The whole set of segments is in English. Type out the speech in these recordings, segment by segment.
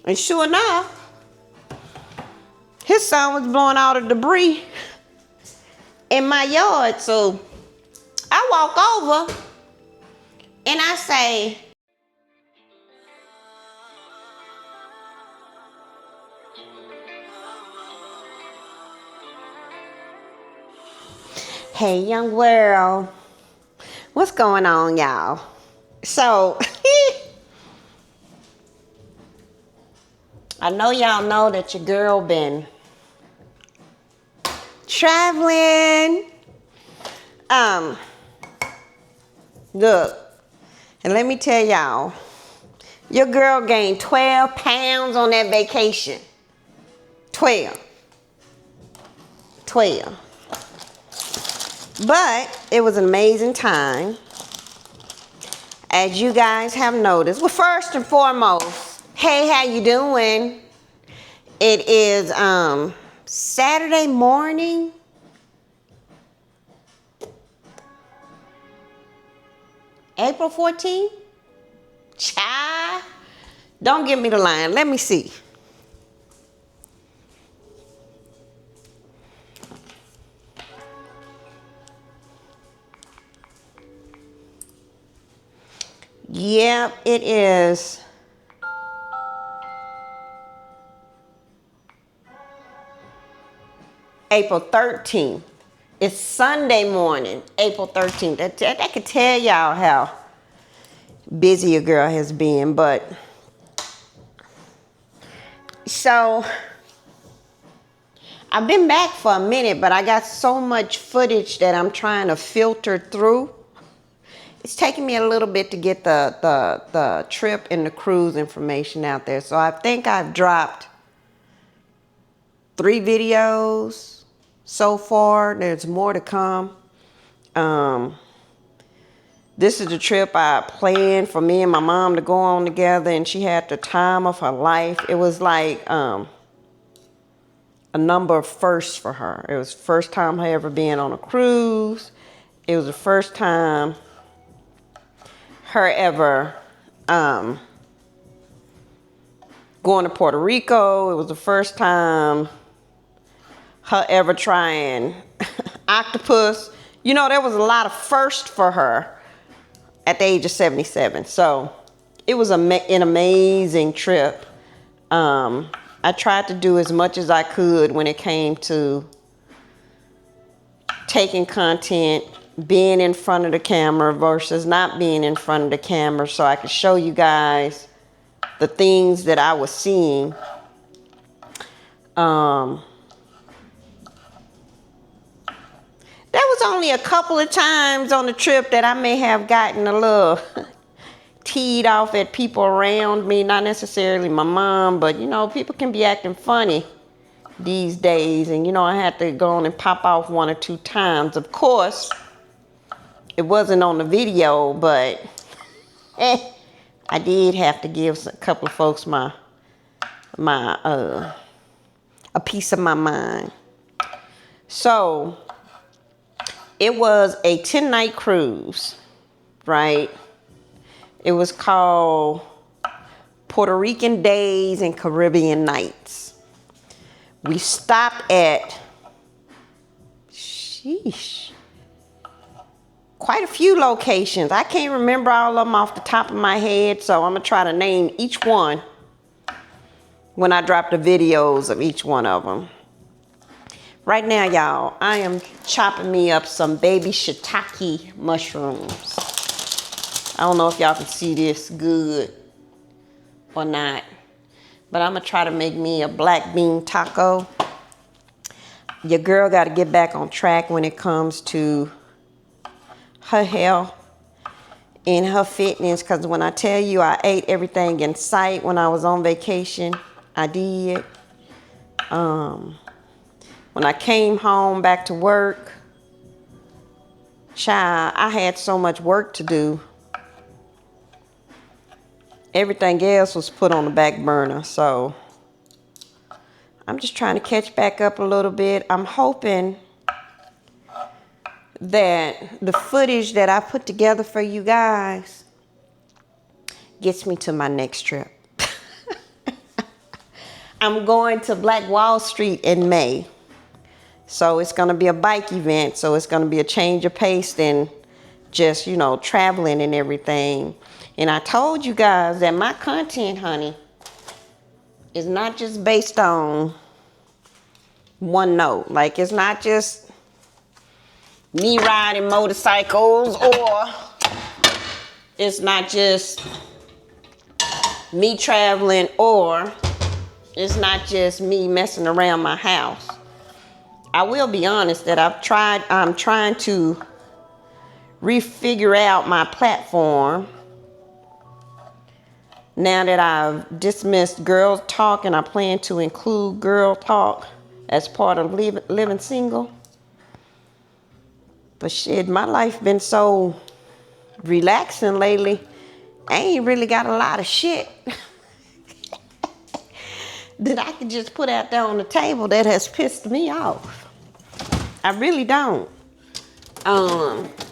And sure enough, his son was blowing all the debris in my yard. So I walk over and I say, hey, young world, what's going on, y'all? So, I know y'all know that your girl been traveling. Look, and let me tell y'all, your girl gained 12 pounds on that vacation. 12. But it was an amazing time. As you guys have noticed. Well, first and foremost, hey, how you doing? It is Saturday morning. April 14th? Child. Don't give me the line. Let me see. Yep, it is. April 13th. It's Sunday morning, April 13th. That could tell y'all how busy a girl has been, but so I've been back for a minute, but I got so much footage that I'm trying to filter through. It's taking me a little bit to get the trip and the cruise information out there. So I think I've dropped 3 videos so far. There's more to come. This is the trip I planned for me and my mom to go on together, and she had the time of her life. It was like a number of firsts for her. It was the first time her ever being on a cruise. It was the first time her ever going to Puerto Rico. It was the first time her ever trying octopus. You know, there was a lot of firsts for her at the age of 77. So it was an amazing trip. I tried to do as much as I could when it came to taking content, being in front of the camera versus not being in front of the camera, so I could show you guys the things that I was seeing. There was only a couple of times on the trip that I may have gotten a little teed off at people around me, not necessarily my mom, but you know, people can be acting funny these days, and you know, I had to go on and pop off 1 or 2 times. Of course, it wasn't on the video, but I did have to give a couple of folks a piece of my mind. So it was a 10-night cruise, right? It was called Puerto Rican Days and Caribbean Nights. We stopped at, quite a few locations. I can't remember all of them off the top of my head, so I'm going to try to name each one when I drop the videos of each one of them. Right now, y'all, I am chopping me up some baby shiitake mushrooms. I don't know if y'all can see this good or not, but I'm gonna try to make me a black bean taco. Your girl got to get back on track when it comes to her health and her fitness, because when I tell you I ate everything in sight when I was on vacation, I did. When I came home back to work, child, I had so much work to do. Everything else was put on the back burner, so I'm just trying to catch back up a little bit. I'm hoping that the footage that I put together for you guys gets me to my next trip. I'm going to Black Wall Street in May. So it's going to be a bike event. So it's going to be a change of pace than just, you know, traveling and everything. And I told you guys that my content, honey, is not just based on one note. Like, it's not just me riding motorcycles, or it's not just me traveling, or it's not just me messing around my house. I will be honest that I'm trying to refigure out my platform now that I've dismissed girl talk, and I plan to include girl talk as part of living single. But shit, my life been so relaxing lately. I ain't really got a lot of shit that I can just put out there on the table that has pissed me off. I really don't.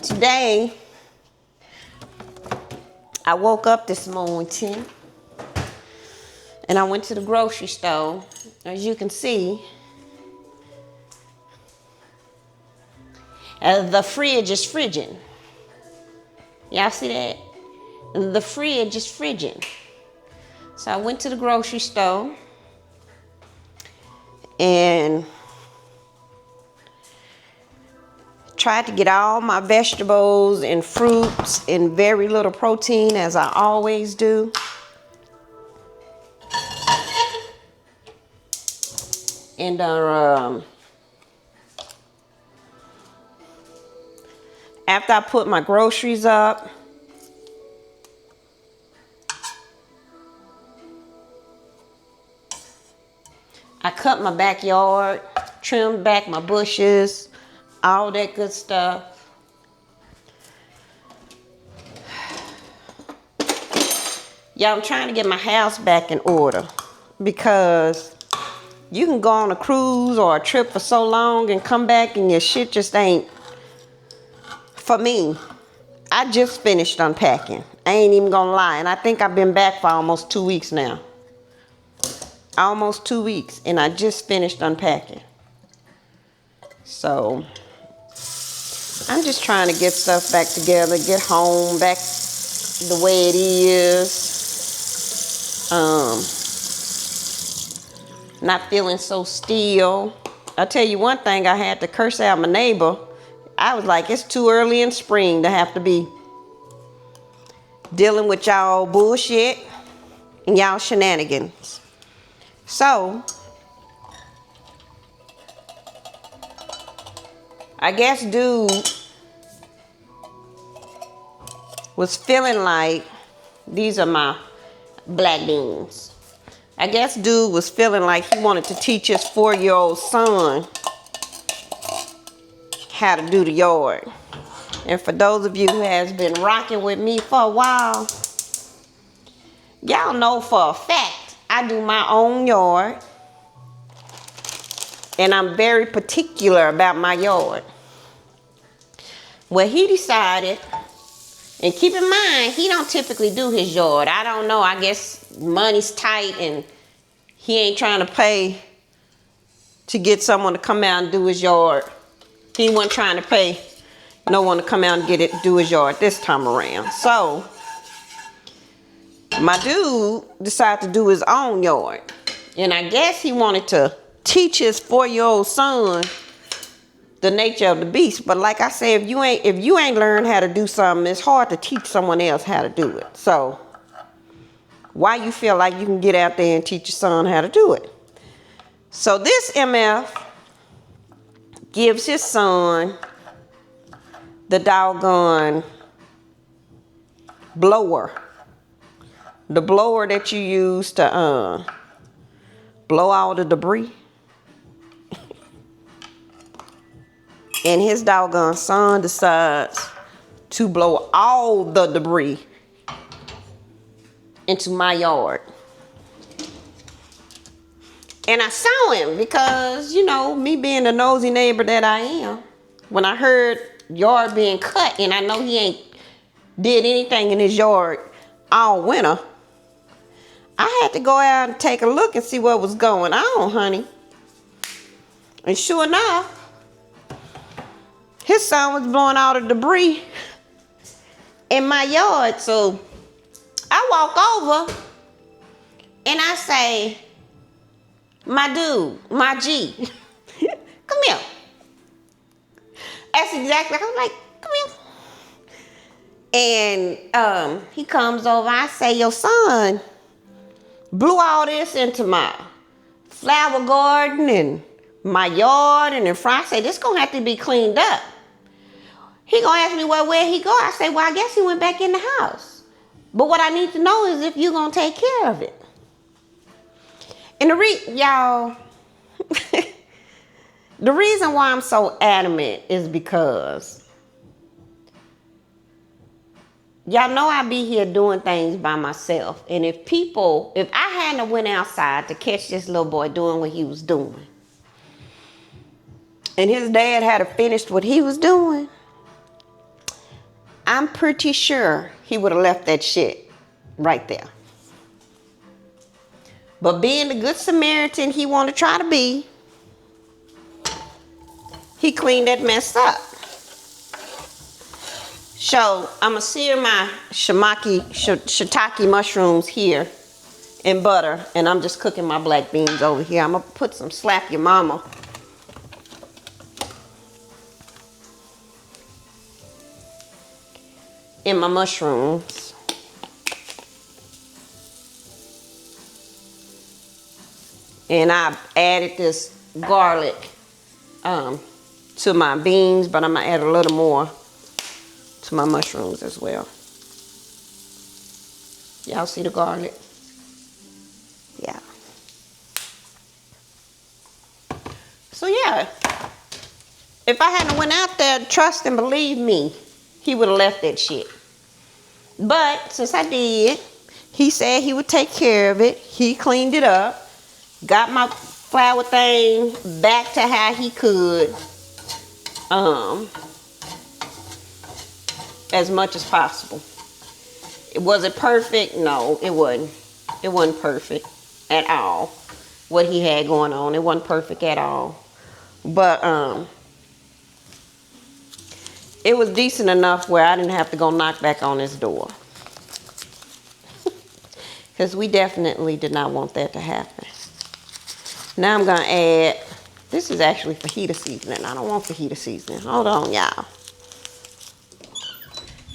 Today, I woke up this morning and I went to the grocery store. As you can see, the fridge is friggin'. Y'all see that? The fridge is friggin'. So I went to the grocery store and tried to get all my vegetables and fruits and very little protein, as I always do. And after I put my groceries up, I cut my backyard, trimmed back my bushes, all that good stuff. Yeah, I'm trying to get my house back in order, because you can go on a cruise or a trip for so long and come back and your shit just ain't. For me, I just finished unpacking. I ain't even gonna lie. And I think I've been back for almost 2 weeks now. Almost 2 weeks. And I just finished unpacking. So I'm just trying to get stuff back together, get home back the way it is. Not feeling so still. I'll tell you one thing, I had to curse out my neighbor. I was like, it's too early in spring to have to be dealing with y'all bullshit and y'all shenanigans. So I guess dude was feeling like, these are my black beans. I guess dude was feeling like he wanted to teach his 4-year-old son how to do the yard. And for those of you who has been rocking with me for a while, y'all know for a fact I do my own yard. And I'm very particular about my yard. Well, he decided, and keep in mind, he don't typically do his yard. I don't know, I guess money's tight and he ain't trying to pay to get someone to come out and do his yard. He wasn't trying to pay no one to come out and do his yard this time around. So my dude decided to do his own yard. And I guess he wanted to teach his 4-year-old son the nature of the beast. But like I said, if you ain't learned how to do something, it's hard to teach someone else how to do it. So why you feel like you can get out there and teach your son how to do it? So this MF gives his son the doggone blower. The blower that you use to blow all the debris. And his doggone son decides to blow all the debris into my yard. And I saw him because, you know, me being the nosy neighbor that I am, when I heard yard being cut, and I know he ain't did anything in his yard all winter, I had to go out and take a look and see what was going on, honey. And sure enough, his son was blowing all the debris in my yard. So I walk over and I say, my dude, my G, come here. That's exactly, I was like, come here. And he comes over, I say, your son blew all this into my flower garden and my yard and in front. I say, this gonna have to be cleaned up. He gonna ask me, well, where he go? I say, well, I guess he went back in the house. But what I need to know is if you gonna take care of it. And y'all, the reason why I'm so adamant is because y'all know I be here doing things by myself. And if I hadn't went outside to catch this little boy doing what he was doing, and his dad had finished what he was doing, I'm pretty sure he would have left that shit right there. But being the good Samaritan he wanted to try to be, he cleaned that mess up. So I'm gonna sear my shiitake mushrooms here in butter, and I'm just cooking my black beans over here. I'm gonna put some slap your mama in my mushrooms. And I added this garlic to my beans, but I'm gonna add a little more to my mushrooms as well. Y'all see the garlic? Yeah. So yeah, if I hadn't went out there, trust and believe me, he would have left that shit. But since I did, he said he would take care of it. He cleaned it up, got my flour thing back to how he could, as much as possible. Was it perfect? No, it wasn't. It wasn't perfect at all. What he had going on, it wasn't perfect at all. But it was decent enough where I didn't have to go knock back on his door. Because we definitely did not want that to happen. Now I'm going to add, this is actually fajita seasoning. I don't want fajita seasoning. Hold on, y'all.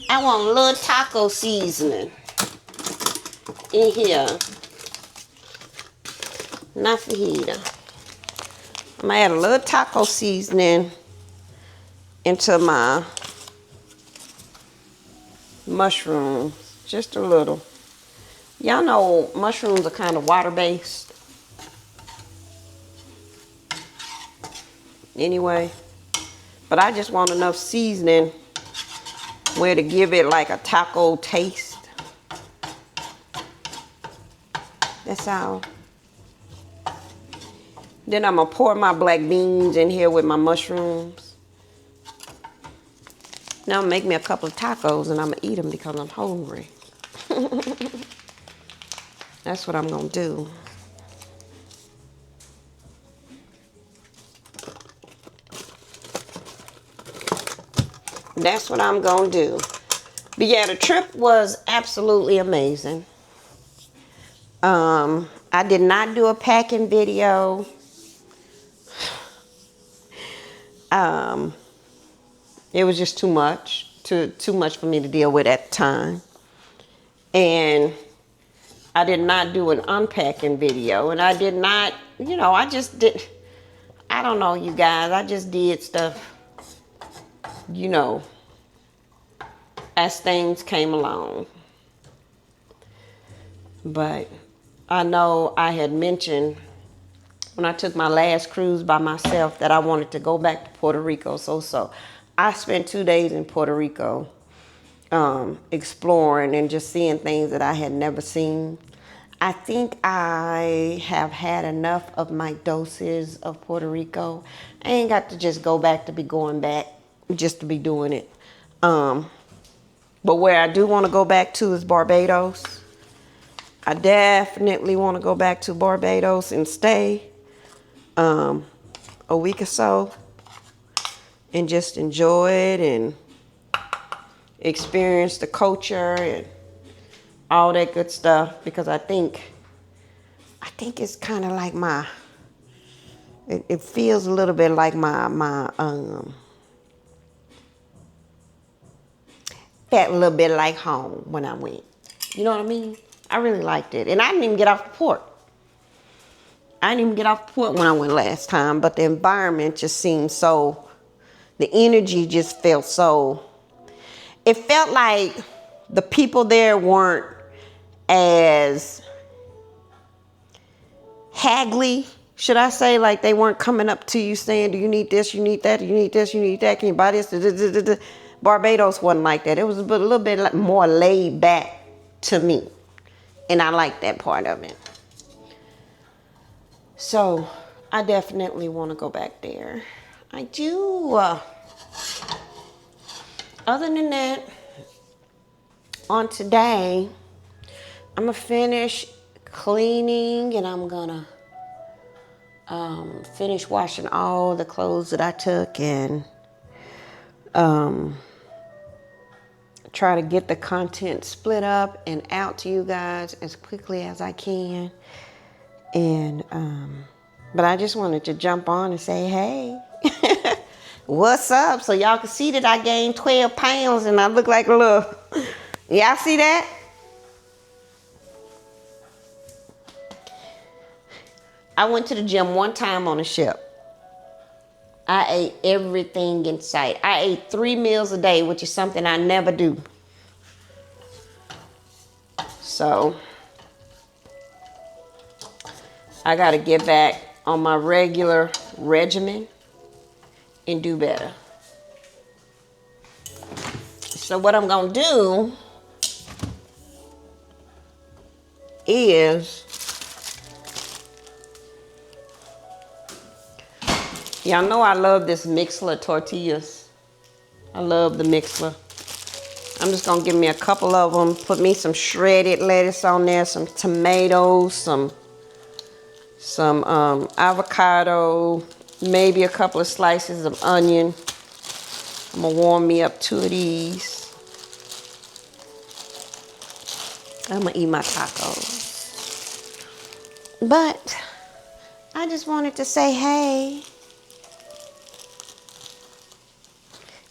I want a little taco seasoning in here. Not fajita. I'm going to add a little taco seasoning into my mushrooms. Just a little. Y'all know mushrooms are kind of water-based. Anyway. But I just want enough seasoning where to give it like a taco taste. That's all. Then I'm going to pour my black beans in here with my mushrooms. Now make me a couple of tacos and I'm going to eat them because I'm hungry. That's what I'm going to do. That's what I'm going to do. But yeah, the trip was absolutely amazing. I did not do a packing video. It was just too much for me to deal with at the time. And I did not do an unpacking video. And I did not, I just did, I don't know, you guys. I just did stuff, as things came along. But I know I had mentioned when I took my last cruise by myself that I wanted to go back to Puerto Rico. So I spent 2 days in Puerto Rico exploring and just seeing things that I had never seen. I think I have had enough of my doses of Puerto Rico. I ain't got to just go back to be going back just to be doing it. But where I do want to go back to is Barbados. I definitely want to go back to Barbados and stay a week or so and just enjoy it and experience the culture and all that good stuff, because I think it's kind of like it feels a little bit like felt a little bit like home when I went. You know what I mean? I really liked it. And I didn't even get off the port. I didn't even get off the port when I went last time, but the environment just seemed so, the energy just felt so, it felt like the people there weren't as haggly, should I say, like they weren't coming up to you saying, do you need this, you need that, you need this, you need that, can you buy this? Barbados wasn't like that. It was a little bit more laid back to me. And I like that part of it. So I definitely want to go back there. I do. Other than that, on today, I'm going to finish cleaning and I'm going to finish washing all the clothes that I took and try to get the content split up and out to you guys as quickly as I can. And but I just wanted to jump on and say, hey, what's up? So y'all can see that I gained 12 pounds and I look like a little, y'all see that? I went to the gym one time on a ship. I ate everything in sight. I ate 3 meals a day, which is something I never do. So I got to get back on my regular regimen and do better. So what I'm going to do is, y'all know I love this Mixler tortillas. I love the Mixler. I'm just going to give me a couple of them. Put me some shredded lettuce on there, some tomatoes, some avocado, maybe a couple of slices of onion. I'm going to warm me up 2 of these. I'm going to eat my tacos. But I just wanted to say hey,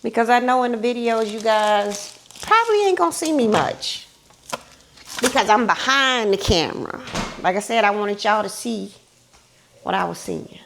because I know in the videos you guys probably ain't going to see me much because I'm behind the camera. Like I said, I wanted y'all to see what I was seeing.